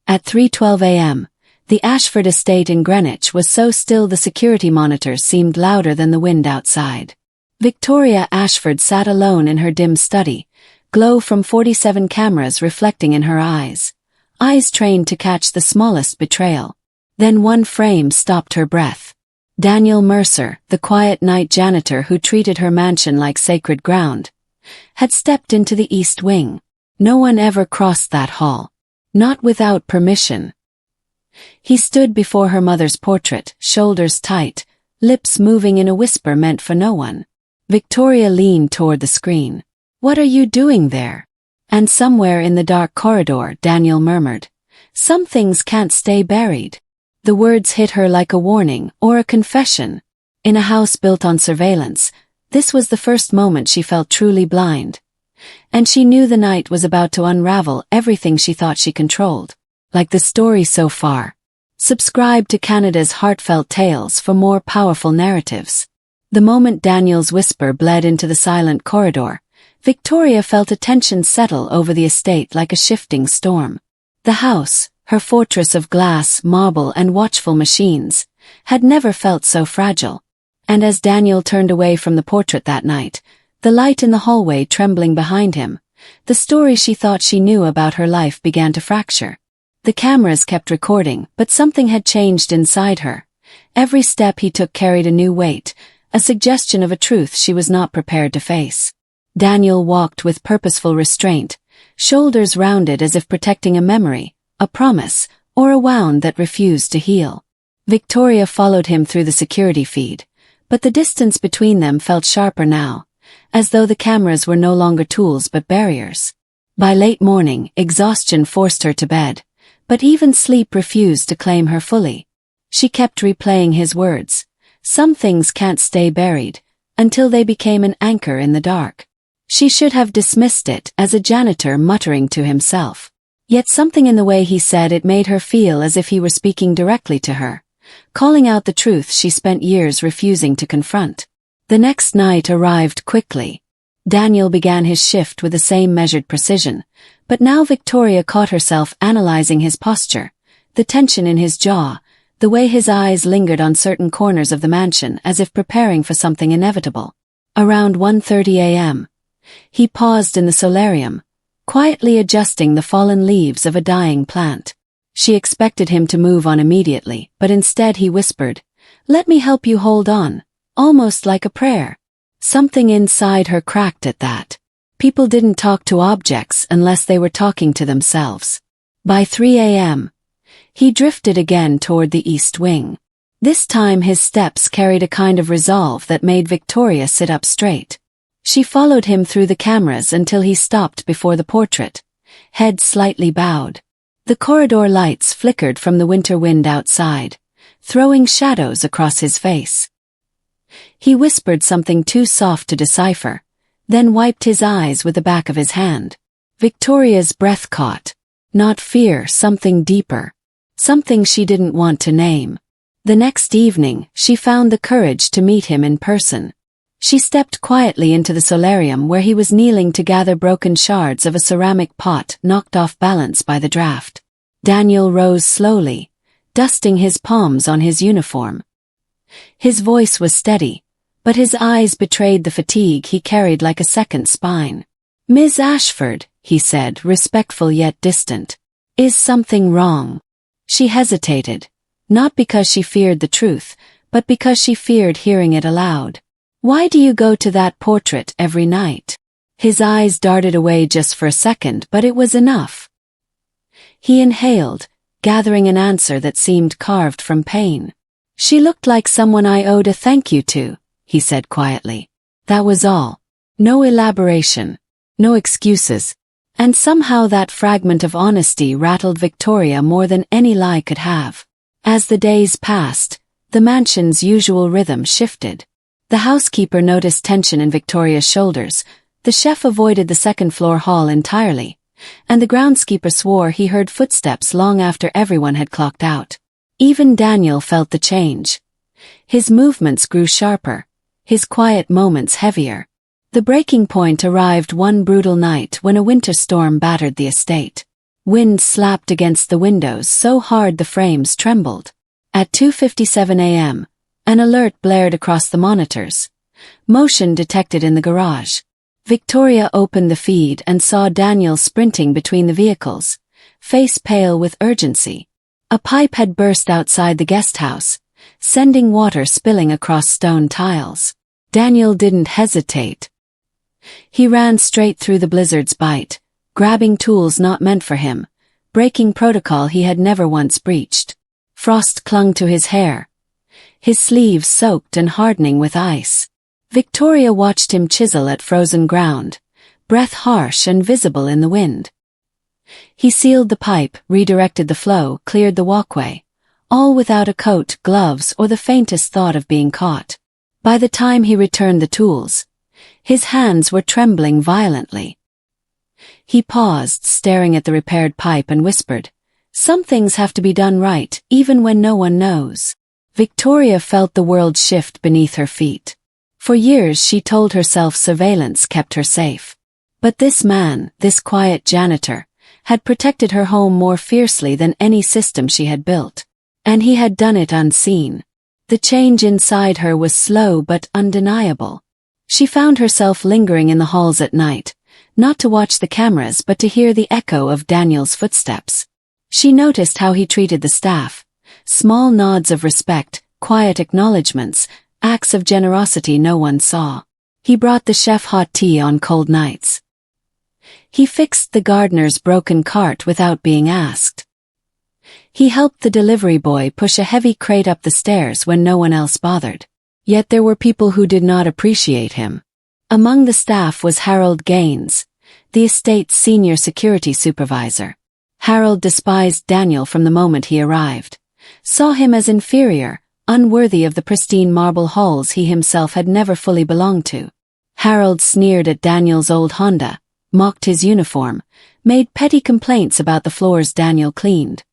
At 3:12 a.m., the Ashford estate in Greenwich was so still the security monitors seemed louder than the wind outside. Victoria Ashford sat alone in her dim study, glow from 47 cameras reflecting in her eyes trained to catch the smallest betrayal. Then one frame stopped her breath. Daniel Mercer, the quiet night janitor who treated her mansion like sacred ground, had stepped into the east wing. No one ever crossed that hall. Not without permission. He stood before her mother's portrait, shoulders tight, lips moving in a whisper meant for no one. Victoria leaned toward the screen. "What are you doing there?" And somewhere in the dark corridor, Daniel murmured, "Some things can't stay buried." The words hit her like a warning or a confession. In a house built on surveillance, this was the first moment she felt truly blind. And she knew the night was about to unravel everything she thought she controlled. Like the story so far. Subscribe to Canada's Heartfelt Tales for more powerful narratives. The moment Daniel's whisper bled into the silent corridor, Victoria felt a tension settle over the estate like a shifting storm. The house, her fortress of glass, marble and watchful machines, had never felt so fragile. And as Daniel turned away from the portrait that night, the light in the hallway trembling behind him, the story she thought she knew about her life began to fracture. The cameras kept recording, but something had changed inside her. Every step he took carried a new weight, a suggestion of a truth she was not prepared to face. Daniel walked with purposeful restraint, shoulders rounded as if protecting a memory, a promise, or a wound that refused to heal. Victoria followed him through the security feed, but the distance between them felt sharper now, as though the cameras were no longer tools but barriers. By late morning, exhaustion forced her to bed, but even sleep refused to claim her fully. She kept replaying his words, "Some things can't stay buried," until they became an anchor in the dark. She should have dismissed it as a janitor muttering to himself. Yet something in the way he said it made her feel as if he were speaking directly to her, calling out the truth she spent years refusing to confront. The next night arrived quickly. Daniel began his shift with the same measured precision, but now Victoria caught herself analyzing his posture, the tension in his jaw, the way his eyes lingered on certain corners of the mansion as if preparing for something inevitable. Around 1:30 a.m., he paused in the solarium, quietly adjusting the fallen leaves of a dying plant. She expected him to move on immediately, but instead he whispered, "Let me help you hold on," almost like a prayer. Something inside her cracked at that. People didn't talk to objects unless they were talking to themselves. By 3 a.m., he drifted again toward the east wing. This time his steps carried a kind of resolve that made Victoria sit up straight. She followed him through the cameras until he stopped before the portrait, head slightly bowed. The corridor lights flickered from the winter wind outside, throwing shadows across his face. He whispered something too soft to decipher, then wiped his eyes with the back of his hand. Victoria's breath caught. Not fear, something deeper. Something she didn't want to name. The next evening, she found the courage to meet him in person. She stepped quietly into the solarium where he was kneeling to gather broken shards of a ceramic pot knocked off balance by the draft. Daniel rose slowly, dusting his palms on his uniform. His voice was steady, but his eyes betrayed the fatigue he carried like a second spine. "Ms. Ashford," he said, respectful yet distant. "Is something wrong?" She hesitated, not because she feared the truth, but because she feared hearing it aloud. "Why do you go to that portrait every night?" His eyes darted away just for a second, but it was enough. He inhaled, gathering an answer that seemed carved from pain. "She looked like someone I owed a thank you to," he said quietly. That was all. No elaboration. No excuses. And somehow that fragment of honesty rattled Victoria more than any lie could have. As the days passed, the mansion's usual rhythm shifted. The housekeeper noticed tension in Victoria's shoulders, the chef avoided the second-floor hall entirely, and the groundskeeper swore he heard footsteps long after everyone had clocked out. Even Daniel felt the change. His movements grew sharper, his quiet moments heavier. The breaking point arrived one brutal night when a winter storm battered the estate. Wind slapped against the windows so hard the frames trembled. At 2:57 a.m., an alert blared across the monitors. Motion detected in the garage. Victoria opened the feed and saw Daniel sprinting between the vehicles, face pale with urgency. A pipe had burst outside the guest house, sending water spilling across stone tiles. Daniel didn't hesitate. He ran straight through the blizzard's bite, grabbing tools not meant for him, breaking protocol he had never once breached. Frost clung to his hair, his sleeves soaked and hardening with ice. Victoria watched him chisel at frozen ground, breath harsh and visible in the wind. He sealed the pipe, redirected the flow, cleared the walkway, all without a coat, gloves, or the faintest thought of being caught. By the time he returned the tools, his hands were trembling violently. He paused, staring at the repaired pipe, and whispered, "Some things have to be done right, even when no one knows." Victoria felt the world shift beneath her feet. For years she told herself surveillance kept her safe. But this man, this quiet janitor, had protected her home more fiercely than any system she had built. And he had done it unseen. The change inside her was slow but undeniable. She found herself lingering in the halls at night, not to watch the cameras but to hear the echo of Daniel's footsteps. She noticed how he treated the staff. Small nods of respect, quiet acknowledgments, acts of generosity no one saw. He brought the chef hot tea on cold nights. He fixed the gardener's broken cart without being asked. He helped the delivery boy push a heavy crate up the stairs when no one else bothered. Yet there were people who did not appreciate him. Among the staff was Harold Gaines, the estate's senior security supervisor. Harold despised Daniel from the moment he arrived, saw him as inferior, unworthy of the pristine marble halls he himself had never fully belonged to. Harold sneered at Daniel's old Honda, mocked his uniform, made petty complaints about the floors Daniel cleaned.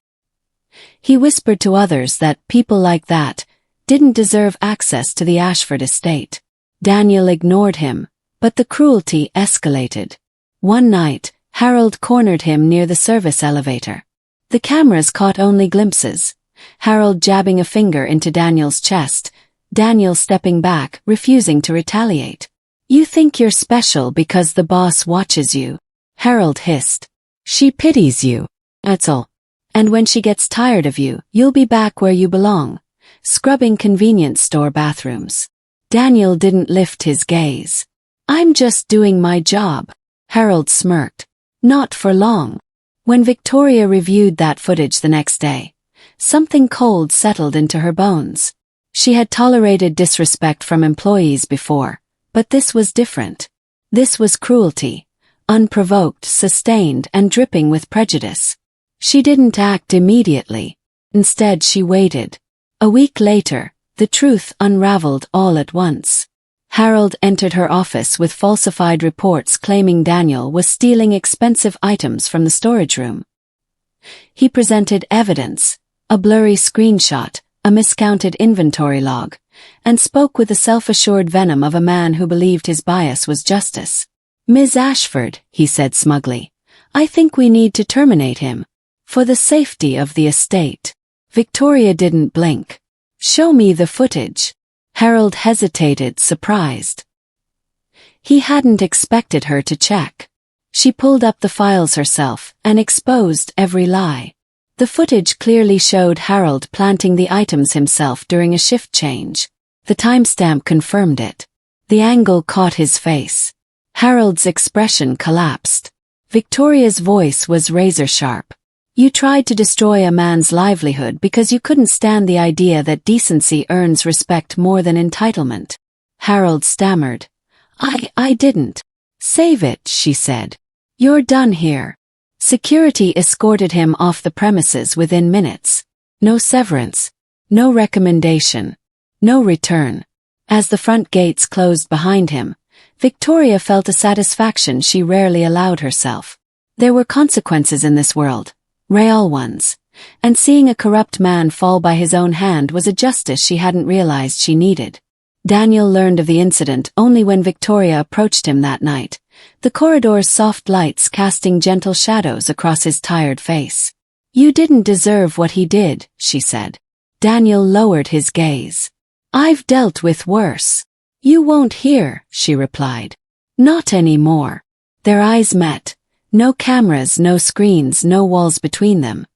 He whispered to others that people like that didn't deserve access to the Ashford estate. Daniel ignored him, but the cruelty escalated. One night, Harold cornered him near the service elevator. The cameras caught only glimpses. Harold jabbing a finger into Daniel's chest, Daniel stepping back, refusing to retaliate. "You think you're special because the boss watches you," Harold hissed. "She pities you, that's all. And when she gets tired of you, you'll be back where you belong, scrubbing convenience store bathrooms." Daniel didn't lift his gaze. "I'm just doing my job," Harold smirked. Not for long. When Victoria reviewed that footage the next day, something cold settled into her bones. She had tolerated disrespect from employees before, but this was different. This was cruelty, unprovoked, sustained, and dripping with prejudice. She didn't act immediately. Instead, she waited. A week later, the truth unraveled all at once. Harold entered her office with falsified reports claiming Daniel was stealing expensive items from the storage room. He presented evidence, a blurry screenshot, a miscounted inventory log, and spoke with the self-assured venom of a man who believed his bias was justice. "Ms. Ashford," he said smugly, "I think we need to terminate him. For the safety of the estate." Victoria didn't blink. "Show me the footage." Harold hesitated, surprised. He hadn't expected her to check. She pulled up the files herself and exposed every lie. The footage clearly showed Harold planting the items himself during a shift change. The timestamp confirmed it. The angle caught his face. Harold's expression collapsed. Victoria's voice was razor-sharp. "You tried to destroy a man's livelihood because you couldn't stand the idea that decency earns respect more than entitlement." Harold stammered. I didn't." "Save it," she said. "You're done here." Security escorted him off the premises within minutes. No severance. No recommendation. No return. As the front gates closed behind him, Victoria felt a satisfaction she rarely allowed herself. There were consequences in this world. Real ones, and seeing a corrupt man fall by his own hand was a justice she hadn't realized she needed. Daniel learned of the incident only when Victoria approached him that night, the corridor's soft lights casting gentle shadows across his tired face. "You didn't deserve what he did," she said. Daniel lowered his gaze. "I've dealt with worse." "You won't hear," she replied. "Not anymore." Their eyes met. No cameras, no screens, no walls between them.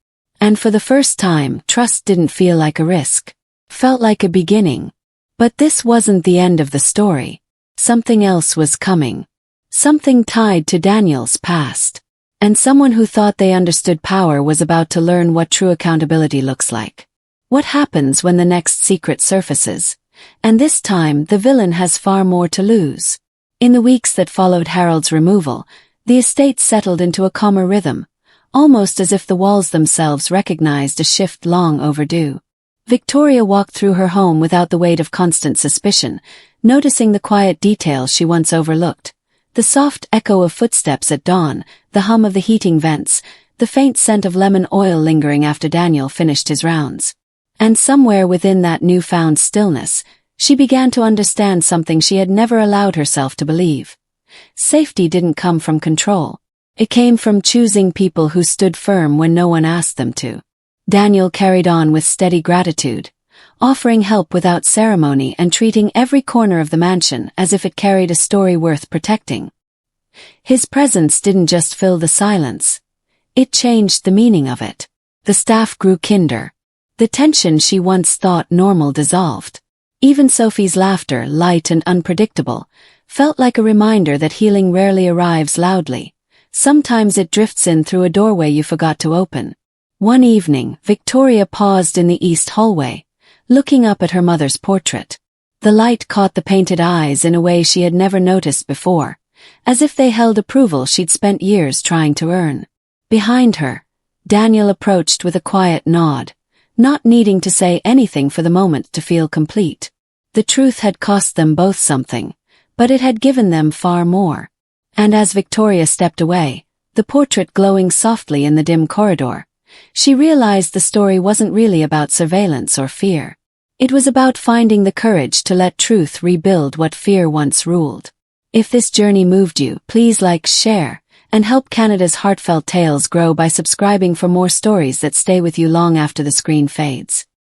And for the first time, trust didn't feel like a risk. Felt like a beginning. But this wasn't the end of the story. Something else was coming. Something tied to Daniel's past. And someone who thought they understood power was about to learn what true accountability looks like. What happens when the next secret surfaces? And this time, the villain has far more to lose. In the weeks that followed Harold's removal, the estate settled into a calmer rhythm, almost as if the walls themselves recognized a shift long overdue. Victoria walked through her home without the weight of constant suspicion, noticing the quiet details she once overlooked. The soft echo of footsteps at dawn, the hum of the heating vents, the faint scent of lemon oil lingering after Daniel finished his rounds. And somewhere within that newfound stillness, she began to understand something she had never allowed herself to believe. Safety didn't come from control. It came from choosing people who stood firm when no one asked them to. Daniel carried on with steady gratitude, offering help without ceremony and treating every corner of the mansion as if it carried a story worth protecting. His presence didn't just fill the silence. It changed the meaning of it. The staff grew kinder. The tension she once thought normal dissolved. Even Sophie's laughter, light and unpredictable, felt like a reminder that healing rarely arrives loudly. Sometimes it drifts in through a doorway you forgot to open. One evening, Victoria paused in the east hallway, looking up at her mother's portrait. The light caught the painted eyes in a way she had never noticed before, as if they held approval she'd spent years trying to earn. Behind her, Daniel approached with a quiet nod, not needing to say anything for the moment to feel complete. The truth had cost them both something, but it had given them far more. And as Victoria stepped away, the portrait glowing softly in the dim corridor, she realized the story wasn't really about surveillance or fear. It was about finding the courage to let truth rebuild what fear once ruled. If this journey moved you, please like, share, and help Canada's Heartfelt Tales grow by subscribing for more stories that stay with you long after the screen fades.